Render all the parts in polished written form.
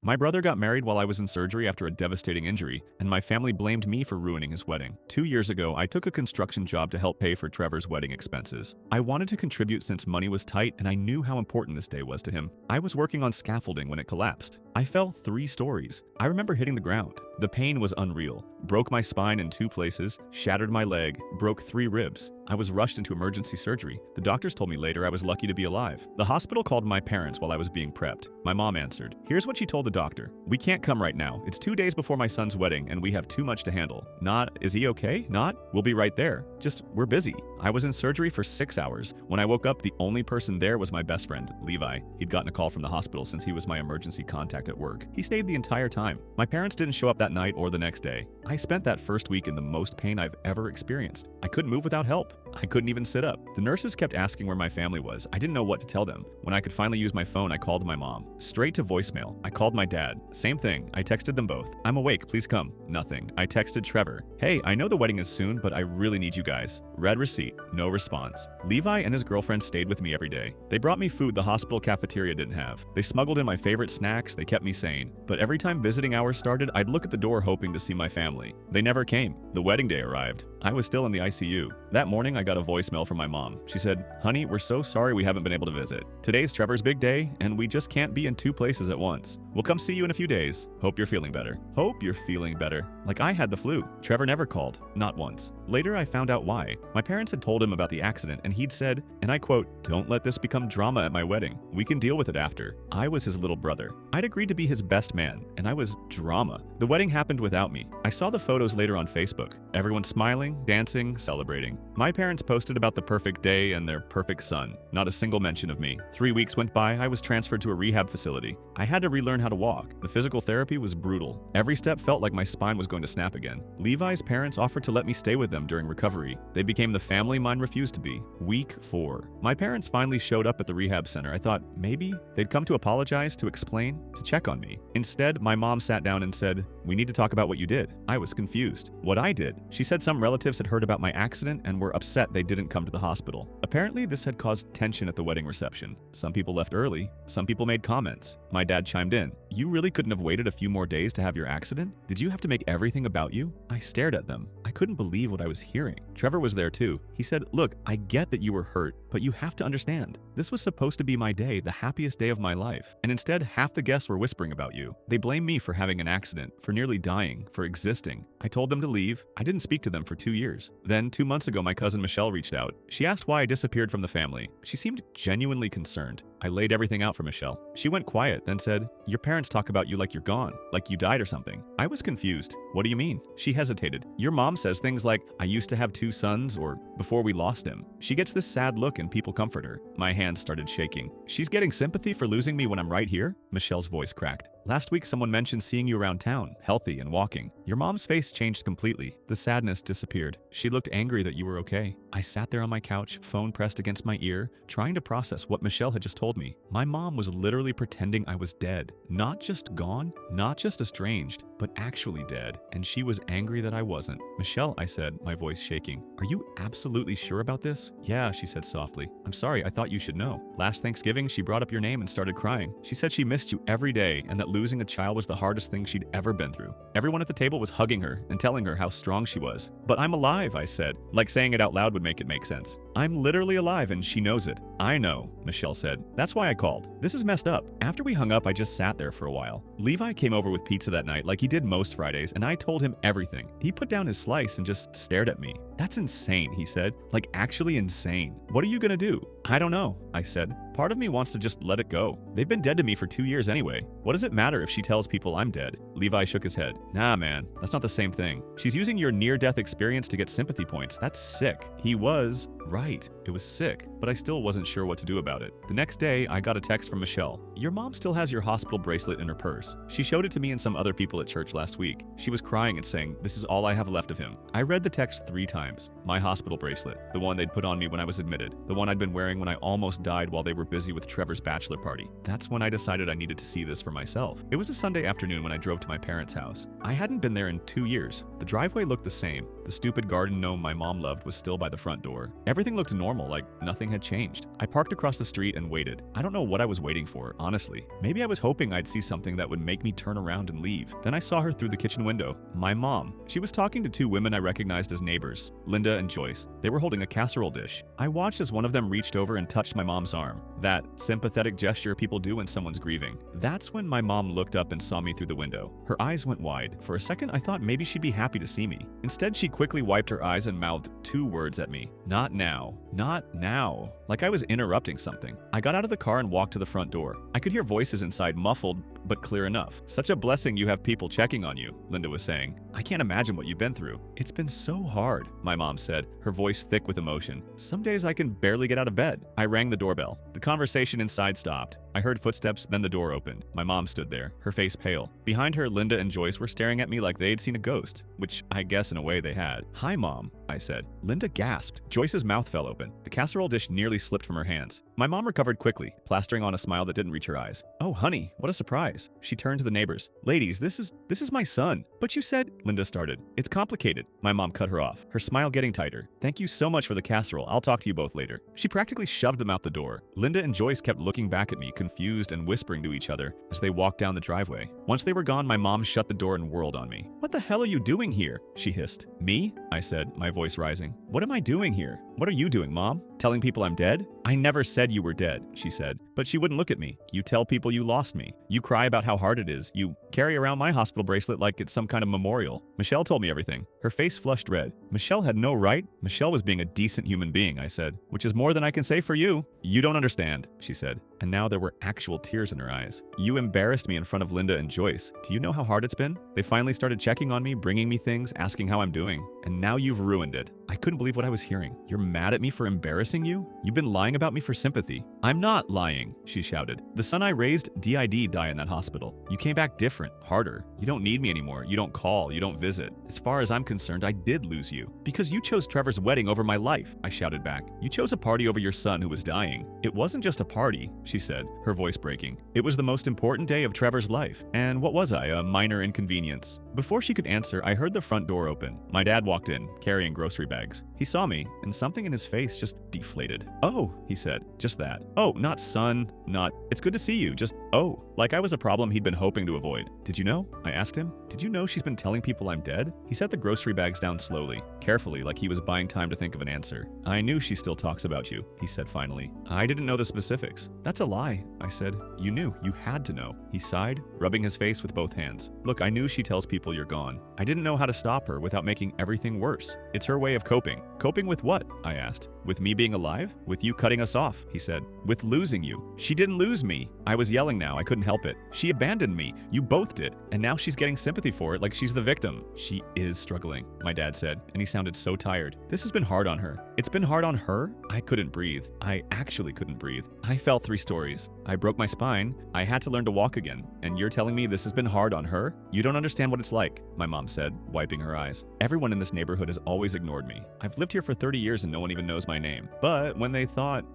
My brother got married while I was in surgery after a devastating injury, and my family blamed me for ruining his wedding. 2 years ago, I took a construction job to help pay for Trevor's wedding expenses. I wanted to contribute since money was tight, and I knew how important this day was to him. I was working on scaffolding when it collapsed. I fell 3 stories. I remember hitting the ground. The pain was unreal. Broke my spine in 2 places, shattered my leg, broke 3 ribs. I was rushed into emergency surgery. The doctors told me later I was lucky to be alive. The hospital called my parents while I was being prepped. My mom answered. Here's what she told the doctor. We can't come right now. It's 2 days before my son's wedding and we have too much to handle. Not, is he okay? Not, we'll be right there. Just, we're busy. I was in surgery for 6 hours. When I woke up, the only person there was my best friend, Levi. He'd gotten a call from the hospital since he was my emergency contact at work. He stayed the entire time. My parents didn't show up that night or the next day. I spent that first week in the most pain I've ever experienced. I couldn't move without help. I couldn't even sit up. The nurses kept asking where my family was. I didn't know what to tell them. When I could finally use my phone, I called my mom. Straight to voicemail. I called my dad. Same thing. I texted them both. I'm awake, please come. Nothing. I texted Trevor. Hey, I know the wedding is soon, but I really need you guys. Read receipt. No response. Levi and his girlfriend stayed with me every day. They brought me food the hospital cafeteria didn't have. They smuggled in my favorite snacks. They kept me sane. But every time visiting hours started, I'd look at the door hoping to see my family. They never came. The wedding day arrived. I was still in the ICU. That morning, I got a voicemail from my mom. She said, honey, we're so sorry we haven't been able to visit. Today's Trevor's big day, and we just can't be in 2 places at once. We'll come see you in a few days. Hope you're feeling better. Hope you're feeling better. Like I had the flu. Trevor never called. Not once. Later, I found out why. My parents had told him about the accident, and he'd said, and I quote, don't let this become drama at my wedding. We can deal with it after. I was his little brother. I'd agreed to be his best man, and I was drama. The wedding happened without me. I saw the photos later on Facebook. Everyone smiling, dancing, celebrating. My parents posted about the perfect day and their perfect son. Not a single mention of me. 3 weeks went by, I was transferred to a rehab facility. I had to relearn how to walk. The physical therapy was brutal. Every step felt like my spine was going to snap again. Levi's parents offered to let me stay with them during recovery. They became the family mine refused to be. Week 4. My parents finally showed up at the rehab center. I thought maybe they'd come to apologize, to explain, to check on me. Instead, my mom sat down and said, we need to talk about what you did. I was confused. What I did? She said some relatives had heard about my accident and were upset they didn't come to the hospital. Apparently, this had caused tension at the wedding reception. Some people left early. Some people made comments. My dad chimed in. You really couldn't have waited a few more days to have your accident? Did you have to make everything about you? I stared at them. I couldn't believe what I was hearing. Trevor was there too. He said, look, I get that you were hurt, but you have to understand. This was supposed to be my day, the happiest day of my life. And instead, half the guests were whispering about you. They blame me for having an accident, for nearly dying, for existing. I told them to leave. I didn't speak to them for 2 years. Then, 2 months ago, my cousin Michelle reached out. She asked why I disappeared from the family. She seemed genuinely concerned. I laid everything out for Michelle. She went quiet, then said, your parents talk about you like you're gone, like you died or something. I was confused. What do you mean? She hesitated. Your mom says things like, I used to have 2 sons, or before we lost him. She gets this sad look and people comfort her. My hands started shaking. She's getting sympathy for losing me when I'm right here? Michelle's voice cracked. Last week, someone mentioned seeing you around town, healthy and walking. Your mom's face changed completely. The sadness disappeared. She looked angry that you were okay. I sat there on my couch, phone pressed against my ear, trying to process what Michelle had just told me. My mom was literally pretending I was dead. Not just gone, not just estranged, but actually dead. And she was angry that I wasn't. Michelle, I said, my voice shaking. Are you absolutely sure about this? Yeah, she said softly. I'm sorry, I thought you should know. Last Thanksgiving, she brought up your name and started crying. She said she missed you every day and that losing a child was the hardest thing she'd ever been through. Everyone at the table was hugging her and telling her how strong she was. But I'm alive, I said. Like saying it out loud would make it make sense. I'm literally alive and she knows it. I know, Michelle said. That's why I called. This is messed up. After we hung up, I just sat there for a while. Levi came over with pizza that night like he did most Fridays, and I told him everything. He put down his slice and just stared at me. That's insane, he said. Like actually insane. What are you gonna do? I don't know, I said. Part of me wants to just let it go. They've been dead to me for 2 years anyway. What does it matter if she tells people I'm dead? Levi shook his head. Nah, man, that's not the same thing. She's using your near-death experience to get sympathy points. That's sick. He was right. It was sick, but I still wasn't sure what to do about it. The next day, I got a text from Michelle. Your mom still has your hospital bracelet in her purse. She showed it to me and some other people at church last week. She was crying and saying, this is all I have left of him. I read the text 3 times. My hospital bracelet, the one they'd put on me when I was admitted, the one I'd been wearing when I almost died while they were busy with Trevor's bachelor party. That's when I decided I needed to see this for myself. It was a Sunday afternoon when I drove to my parents' house. I hadn't been there in 2 years. The driveway looked the same. The The stupid garden gnome my mom loved was still by the front door. Everything looked normal, like nothing had changed. I parked across the street and waited. I don't know what I was waiting for, honestly. Maybe I was hoping I'd see something that would make me turn around and leave. Then I saw her through the kitchen window. My mom. She was talking to two women I recognized as neighbors, Linda and Joyce. They were holding a casserole dish. I watched as one of them reached over and touched my mom's arm. That sympathetic gesture people do when someone's grieving. That's when my mom looked up and saw me through the window. Her eyes went wide. For a second, I thought maybe she'd be happy to see me. Instead, she quickly wiped her eyes and mouthed two words at me. Not now. Not now. Like I was interrupting something. I got out of the car and walked to the front door. I could hear voices inside, muffled but clear enough. Such a blessing you have people checking on you, Linda was saying. I can't imagine what you've been through. It's been so hard, my mom said, her voice thick with emotion. Some days I can barely get out of bed. I rang the doorbell. The conversation inside stopped. I heard footsteps, then the door opened. My mom stood there, her face pale. Behind her, Linda and Joyce were staring at me like they'd seen a ghost, which I guess in a way they had. Hi, Mom, I said. Linda gasped. Joyce's mouth fell open. The casserole dish nearly slipped from her hands. My mom recovered quickly, plastering on a smile that didn't reach her eyes. Oh, honey, what a surprise. She turned to the neighbors. Ladies, this is my son. But you said, Linda started. It's complicated. My mom cut her off, her smile getting tighter. Thank you so much for the casserole. I'll talk to you both later. She practically shoved them out the door. Linda and Joyce kept looking back at me, confused and whispering to each other as they walked down the driveway. Once they were gone, my mom shut the door and whirled on me. What the hell are you doing here? She hissed. Me? I said, my voice rising. What am I doing here? What are you doing, Mom? Telling people I'm dead? I never said you were dead, she said. But she wouldn't look at me. You tell people you lost me. You cry about how hard it is. You carry around my hospital bracelet like it's some kind of memorial. Michelle told me everything. Her face flushed red. Michelle had no right. Michelle was being a decent human being, I said. Which is more than I can say for you. You don't understand, she said. And now there were actual tears in her eyes. You embarrassed me in front of Linda and Joyce. Do you know how hard it's been? They finally started checking on me, bringing me things, asking how I'm doing. And now you've ruined it. I couldn't believe what I was hearing. You're mad at me for embarrassing you? You've been lying about me for sympathy. I'm not lying, she shouted. The son I raised did die in that hospital. You came back different, harder. You don't need me anymore. You don't call. You don't visit. As far as I'm concerned, I did lose you. Because you chose Trevor's wedding over my life, I shouted back. You chose a party over your son who was dying. It wasn't just a party, she said, her voice breaking. It was the most important day of Trevor's life. And what was I, a minor inconvenience? Before she could answer, I heard the front door open. My dad walked in, carrying grocery bags. He saw me, and something in his face just deflated. Oh, he said, just that. Oh, not son, not, it's good to see you, just, oh. Like I was a problem he'd been hoping to avoid. Did you know? I asked him. Did you know she's been telling people I'm dead? He set the grocery bags down slowly, carefully, like he was buying time to think of an answer. I knew she still talks about you, he said finally. I didn't know the specifics. That's a lie, I said. You knew. You had to know. He sighed, rubbing his face with both hands. Look, I knew she tells people you're gone. I didn't know how to stop her without making everything worse. It's her way of coping. Coping with what? I asked. With me being alive? With you cutting us off, he said. With losing you. She didn't lose me. I was yelling now. I couldn't help it. She abandoned me. You both did. And now she's getting sympathy for it like she's the victim. She is struggling, my dad said, and he sounded so tired. This has been hard on her. It's been hard on her? I couldn't breathe. I actually couldn't breathe. I fell 3 stories. I broke my spine. I had to learn to walk again. And you're telling me this has been hard on her? You don't understand what it's like, my mom said, wiping her eyes. Everyone in this neighborhood has always ignored me. I've lived here for 30 years and no one even knows my name. But when they thought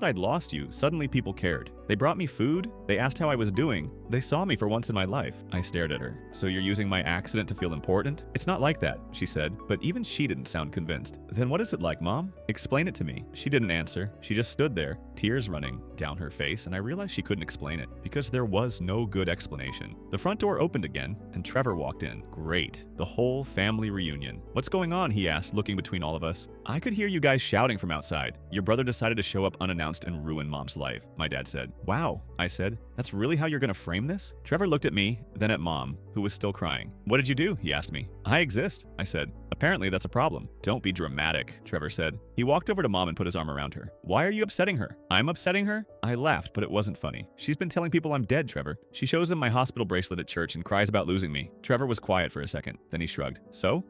I'd lost you, suddenly people cared. They brought me food. They asked how I was doing. They saw me for once in my life. I stared at her. So you're using my accident to feel important? It's not like that, she said, but even she didn't sound convinced. Then what is it like, Mom? Explain it to me. She didn't answer. She just stood there, tears running down her face, and I realized she couldn't explain it because there was no good explanation. The front door opened again, and Trevor walked in. Great. The whole family reunion. What's going on? He asked, looking between all of us. I could hear you guys shouting from outside. Your brother decided to show up unannounced and ruin Mom's life, my dad said. Wow, I said. That's really how you're gonna frame this? Trevor looked at me, then at Mom, who was still crying. What did you do? He asked me. I exist, I said. Apparently that's a problem. Don't be dramatic, Trevor said. He walked over to Mom and put his arm around her. Why are you upsetting her? I'm upsetting her? I laughed, but it wasn't funny. She's been telling people I'm dead, Trevor. She shows them my hospital bracelet at church and cries about losing me. Trevor was quiet for a second. Then he shrugged. So,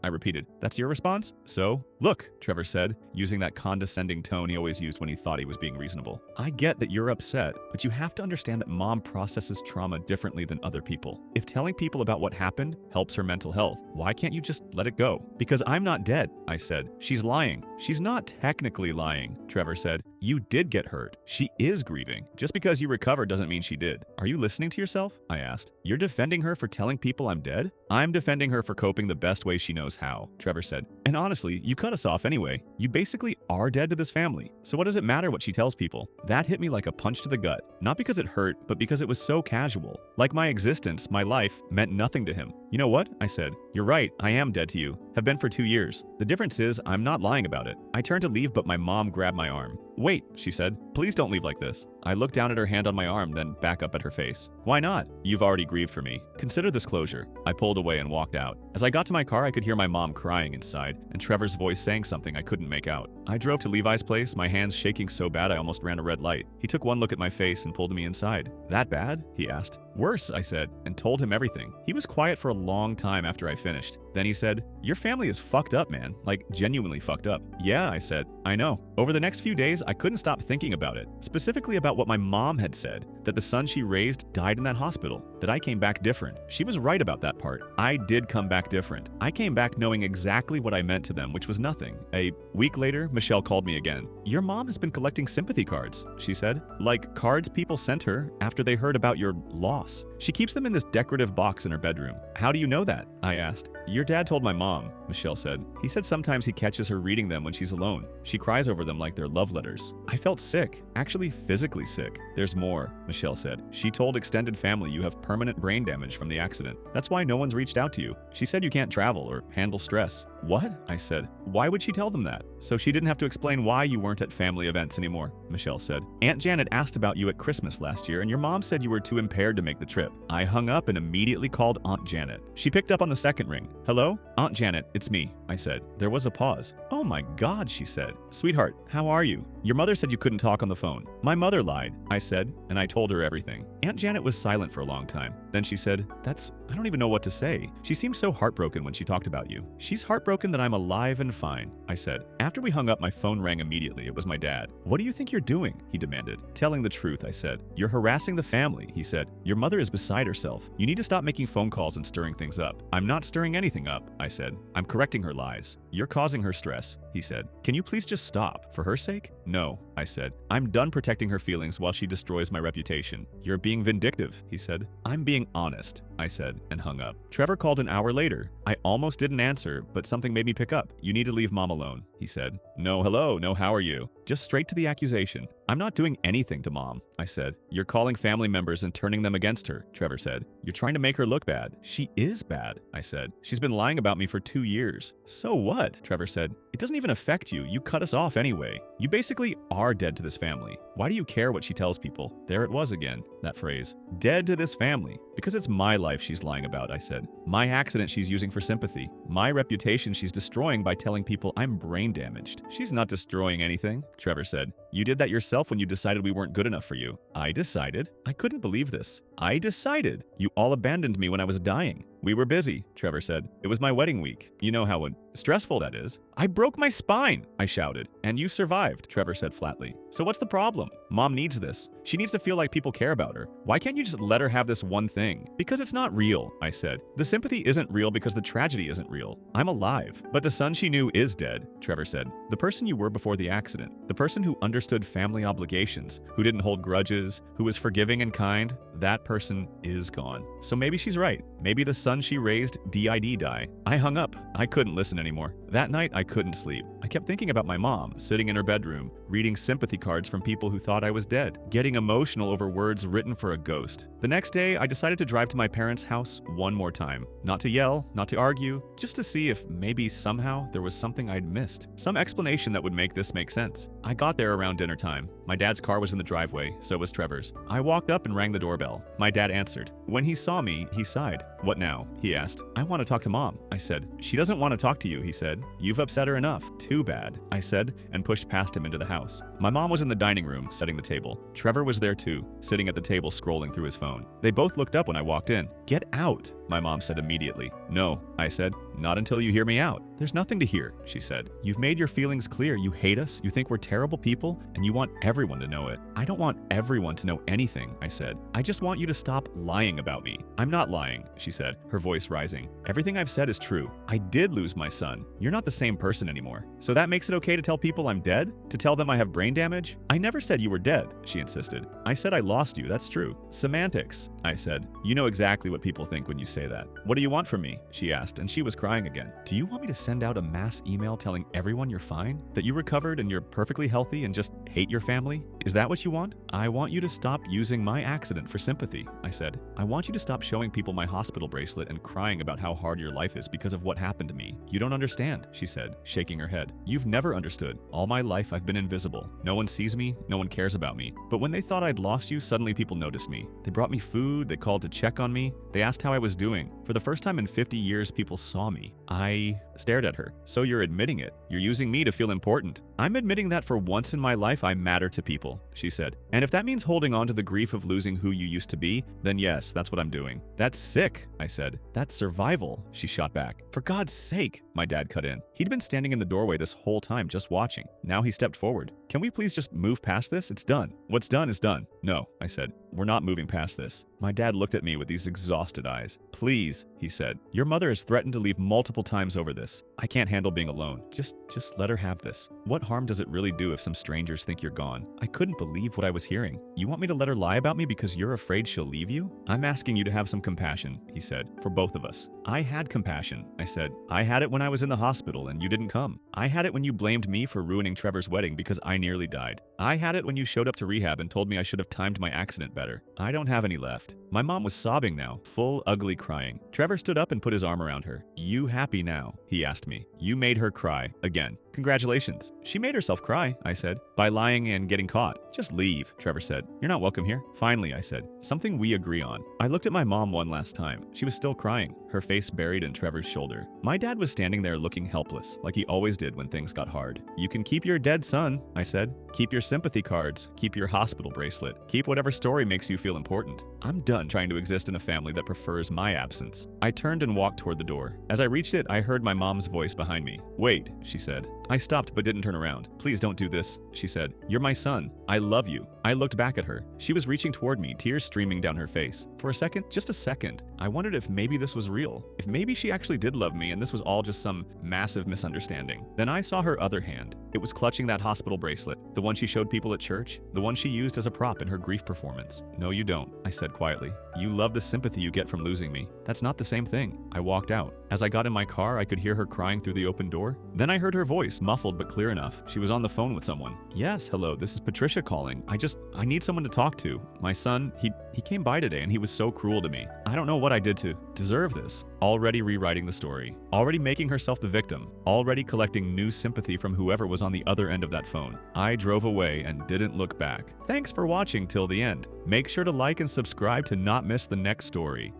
I repeated. That's your response? So? Look, Trevor said, using that condescending tone he always used when he thought he was being reasonable. I get that you're upset, but you have to understand that Mom processes trauma differently than other people. If telling people about what happened helps her mental health, why can't you just let it go? Because I'm not dead, I said. She's lying. She's not technically lying, Trevor said. You did get hurt. She is grieving. Just because you recovered doesn't mean she did. Are you listening to yourself? I asked. You're defending her for telling people I'm dead? I'm defending her for coping the best way she knows how, Trevor said. And honestly, you cut us off anyway. You basically are dead to this family. So what does it matter what she tells people? That hit me like a punch to the gut. Not because it hurt, but because it was so casual. Like my existence, my life, meant nothing to him. You know what? I said. You're right. I am dead to you. Have been for 2 years. The difference is I'm not lying about it. I turned to leave, but my mom grabbed my arm. Wait, she said. Please don't leave like this. I looked down at her hand on my arm, then back up at her face. Why not? You've already grieved for me. Consider this closure. I pulled away and walked out. As I got to my car, I could hear my mom crying inside, and Trevor's voice saying something I couldn't make out. I drove to Levi's place, my hands shaking so bad I almost ran a red light. He took one look at my face and pulled me inside. That bad? He asked. Worse, I said, and told him everything. He was quiet for a long time after I finished. Then he said, Your family is fucked up, man. Like, genuinely fucked up. Yeah, I said. I know. Over the next few days, I couldn't stop thinking about it. Specifically about what my mom had said, that the son she raised died in that hospital, that I came back different. She was right about that part. I did come back different. I came back knowing exactly what I meant to them, which was nothing. A week later, Michelle called me again. Your mom has been collecting sympathy cards, she said. Like cards people sent her after they heard about your loss. She keeps them in this decorative box in her bedroom. How do you know that? I asked. Your dad told my mom, Michelle said. He said sometimes he catches her reading them when she's alone. She cries over them like they're love letters. I felt sick, actually physically sick. There's more, Michelle said. She told extended family you have permanent brain damage from the accident. That's why no one's reached out to you. She said you can't travel or handle stress. What? I said. Why would she tell them that? So she didn't have to explain why you weren't at family events anymore, Michelle said. Aunt Janet asked about you at Christmas last year and your mom said you were too impaired to make the trip. I hung up and immediately called Aunt Janet. She picked up on the second ring. Hello? Aunt Janet, it's me, I said. There was a pause. Oh my God, she said. Sweetheart, how are you? Your mother said you couldn't talk on the phone. My mother lied, I said, and I told her everything. Aunt Janet was silent for a long time. Then she said, I don't even know what to say. She seemed so heartbroken when she talked about you. She's heartbroken that I'm alive and fine, I said. After we hung up, my phone rang immediately. It was my dad. What do you think you're doing? He demanded. Telling the truth, I said. You're harassing the family, he said. Your mother is beside herself. You need to stop making phone calls and stirring things up. I'm not stirring anything up, I said. I'm correcting her lies. You're causing her stress, he said. Can you please just stop? For her sake? No, I said. I'm done protecting her feelings while she destroys my reputation. You're being vindictive, he said. I'm being honest, I said, and hung up. Trevor called an hour later. I almost didn't answer, but something made me pick up. You need to leave mom alone, he said. No, hello, no, how are you? Just straight to the accusation. I'm not doing anything to mom, I said. You're calling family members and turning them against her, Trevor said. You're trying to make her look bad. She is bad, I said. She's been lying about me for 2 years. So what? Trevor said. It doesn't even affect you. You cut us off anyway. You basically are dead to this family. Why do you care what she tells people? There it was again, that phrase. Dead to this family. Because it's my life she's lying about, I said. My accident she's using for sympathy. My reputation she's destroying by telling people I'm brain damaged. She's not destroying anything, Trevor said. You did that yourself when you decided we weren't good enough for you. I decided? I couldn't believe this. I decided. You all abandoned me when I was dying. We were busy, Trevor said. It was my wedding week. You know how stressful that is. I broke my spine, I shouted. And you survived, Trevor said flatly. So what's the problem? Mom needs this. She needs to feel like people care about her. Why can't you just let her have this one thing? Because it's not real, I said. The sympathy isn't real because the tragedy isn't real. I'm alive. But the son she knew is dead, Trevor said. The person you were before the accident. The person who understood family obligations, who didn't hold grudges, who was forgiving and kind, that person is gone. So maybe she's right. Maybe the son she raised did die. I hung up. I couldn't listen anymore. That night, I couldn't sleep. I kept thinking about my mom, sitting in her bedroom, reading sympathy cards from people who thought I was dead, getting emotional over words written for a ghost. The next day, I decided to drive to my parents' house one more time. Not to yell, not to argue, just to see if maybe somehow there was something I'd missed. Some explanation that would make this make sense. I got there around dinner time. My dad's car was in the driveway, so was Trevor's. I walked up and rang the doorbell. My dad answered. When he saw me, he sighed. What now? He asked. I want to talk to mom, I said. She doesn't want to talk to you, he said. You've upset her enough. Too bad, I said, and pushed past him into the house. My mom was in the dining room, setting the table. Trevor was there too, sitting at the table scrolling through his phone. They both looked up when I walked in. Get out, my mom said immediately. No, I said, not until you hear me out. There's nothing to hear, she said. You've made your feelings clear. You hate us, you think we're terrible people, and you want everyone to know it. I don't want everyone to know anything, I said. I just want you to stop lying about me. I'm not lying, she said, her voice rising. Everything I've said is true. I did lose my son. You're not the same person anymore. So that makes it okay to tell people I'm dead? To tell them I have brain damage? I never said you were dead, she insisted. I said I lost you, that's true. Semantics, I said. You know exactly what people think when you say that. What do you want from me? She asked, and she was crying again. Do you want me to send out a mass email telling everyone you're fine? That you recovered and you're perfectly healthy and just hate your family? Is that what you want? I want you to stop using my accident for sympathy, I said. I want you to stop showing people my hospital bracelet and crying about how hard your life is because of what happened to me. You don't understand, she said, shaking her head. You've never understood. All my life I've been invisible. No one sees me, no one cares about me. But when they thought I'd lost you, suddenly people noticed me. They brought me food, they called to check on me, they asked how I was doing. For the first time in 50 years, people saw me. I stared at her. So you're admitting it. You're using me to feel important. I'm admitting that for once in my life I matter to people, she said. And if that means holding on to the grief of losing who you used to be, then yes, that's what I'm doing. That's sick, I said. That's survival, she shot back. For God's sake, my dad cut in. He'd been standing in the doorway this whole time just watching. Now he stepped forward. Can we please just move past this? It's done. What's done is done. No, I said. We're not moving past this. My dad looked at me with these exhausted eyes. Please, he said. Your mother has threatened to leave multiple times over this. I can't handle being alone. Just let her have this. What harm does it really do if some strangers think you're gone? I couldn't believe what I was hearing. You want me to let her lie about me because you're afraid she'll leave you? I'm asking you to have some compassion, he said, for both of us. I had compassion, I said. I had it when I was in the hospital and you didn't come. I had it when you blamed me for ruining Trevor's wedding because I nearly died. I had it when you showed up to rehab and told me I should have timed my accident better. I don't have any left. My mom was sobbing now, full ugly crying. Trevor stood up and put his arm around her. You happy now? He asked me. You made her cry. Again. Congratulations. She made herself cry, I said, by lying and getting caught. Just leave, Trevor said. You're not welcome here. Finally, I said. Something we agree on. I looked at my mom one last time. She was still crying, her face buried in Trevor's shoulder. My dad was standing there looking helpless, like he always did when things got hard. You can keep your dead son, I said. Keep your sympathy cards. Keep your hospital bracelet. Keep whatever story makes you feel important. I'm done trying to exist in a family that prefers my absence. I turned and walked toward the door. As I reached it, I heard my mom's voice behind me. Wait, she said. I stopped but didn't turn around. Please don't do this, she said. You're my son. I love you. I looked back at her. She was reaching toward me, tears streaming down her face. For a second, just a second, I wondered if maybe this was real. If maybe she actually did love me and this was all just some massive misunderstanding. Then I saw her other hand. It was clutching that hospital bracelet, the one she showed people at church, the one she used as a prop in her grief performance. No, you don't, I said quietly. You love the sympathy you get from losing me. That's not the same thing. I walked out. As I got in my car, I could hear her crying through the open door. Then I heard her voice, muffled but clear enough. She was on the phone with someone. Yes, hello, this is Patricia calling. I need someone to talk to. My son, he came by today and he was so cruel to me. I don't know what I did to deserve this. Already rewriting the story. Already making herself the victim. Already collecting new sympathy from whoever was on the other end of that phone. I drove away and didn't look back. Thanks for watching till the end. Make sure to like and subscribe to not miss the next story.